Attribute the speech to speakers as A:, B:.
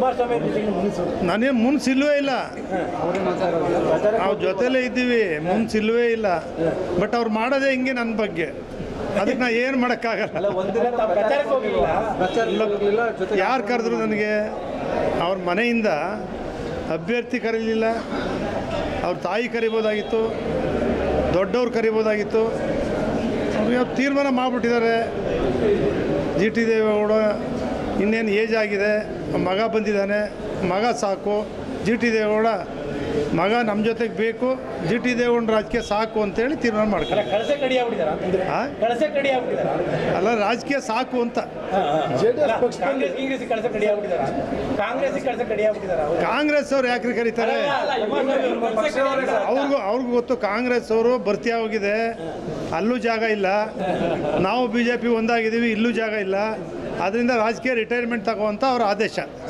A: ಕುಮಾರಸ್ವಾಮಿ
B: ನಾನೇನು ಮುನ್ಸಿಲ್ವೇ ಇಲ್ಲ, ನಾವು ಜೊತೆಲೇ ಇದ್ದೀವಿ, ಮುನ್ಸಿಲ್ವೇ ಇಲ್ಲ. ಬಟ್ ಅವ್ರು ಮಾಡೋದೇ ಹಿಂಗೆ ನನ್ನ ಬಗ್ಗೆ, ಅದಕ್ಕೆ ನಾ ಏನು ಮಾಡೋಕ್ಕಾಗಲ್ಲ. ಯಾರು ಕರೆದ್ರು ನನಗೆ? ಅವ್ರ ಮನೆಯಿಂದ ಅಭ್ಯರ್ಥಿ ಕರೀಲಿಲ್ಲ, ಅವ್ರ ತಾಯಿ ಕರಿಬೋದಾಗಿತ್ತು, ದೊಡ್ಡವ್ರು ಕರಿಬೋದಾಗಿತ್ತು. ಅವ್ರು ಯಾವ ತೀರ್ಮಾನ ಮಾಡಿಬಿಟ್ಟಿದ್ದಾರೆ. ಜಿ ಟಿ ದೇವೇಗೌಡ ಇನ್ನೇನು ಏಜ್ ಆಗಿದೆ, ಮಗ ಬಂದಿದ್ದಾನೆ, ಮಗ ಸಾಕು. ಜಿ ಟಿ ದೇವೇಗೌಡ ಮಗ ನಮ್ಮ ಜೊತೆಗೆ ಬೇಕು, ಜಿ ಟಿ ದೇವೇಗೌಡ ರಾಜಕೀಯ ಸಾಕು ಅಂತೇಳಿ ತೀರ್ಮಾನ ಮಾಡ್ತಾರೆ. ಅಲ್ಲ, ರಾಜಕೀಯ ಸಾಕು ಅಂತ. ಕಾಂಗ್ರೆಸ್ ಅವ್ರು ಯಾಕ್ರಿ ಕರೀತಾರೆ? ಅವ್ರಿಗೂ ಗೊತ್ತು, ಕಾಂಗ್ರೆಸ್ ಅವರು ಭರ್ತಿ ಹೋಗಿದೆ, ಅಲ್ಲೂ ಜಾಗ ಇಲ್ಲ. ನಾವು BJP ಒಂದಾಗಿದ್ದೀವಿ, ಇಲ್ಲೂ ಜಾಗ ಇಲ್ಲ. ಅದರಿಂದ ರಾಜಕೀಯ ರಿಟೈರ್ಮೆಂಟ್ ತಗೋವಂಥ ಅವ್ರ ಆದೇಶ.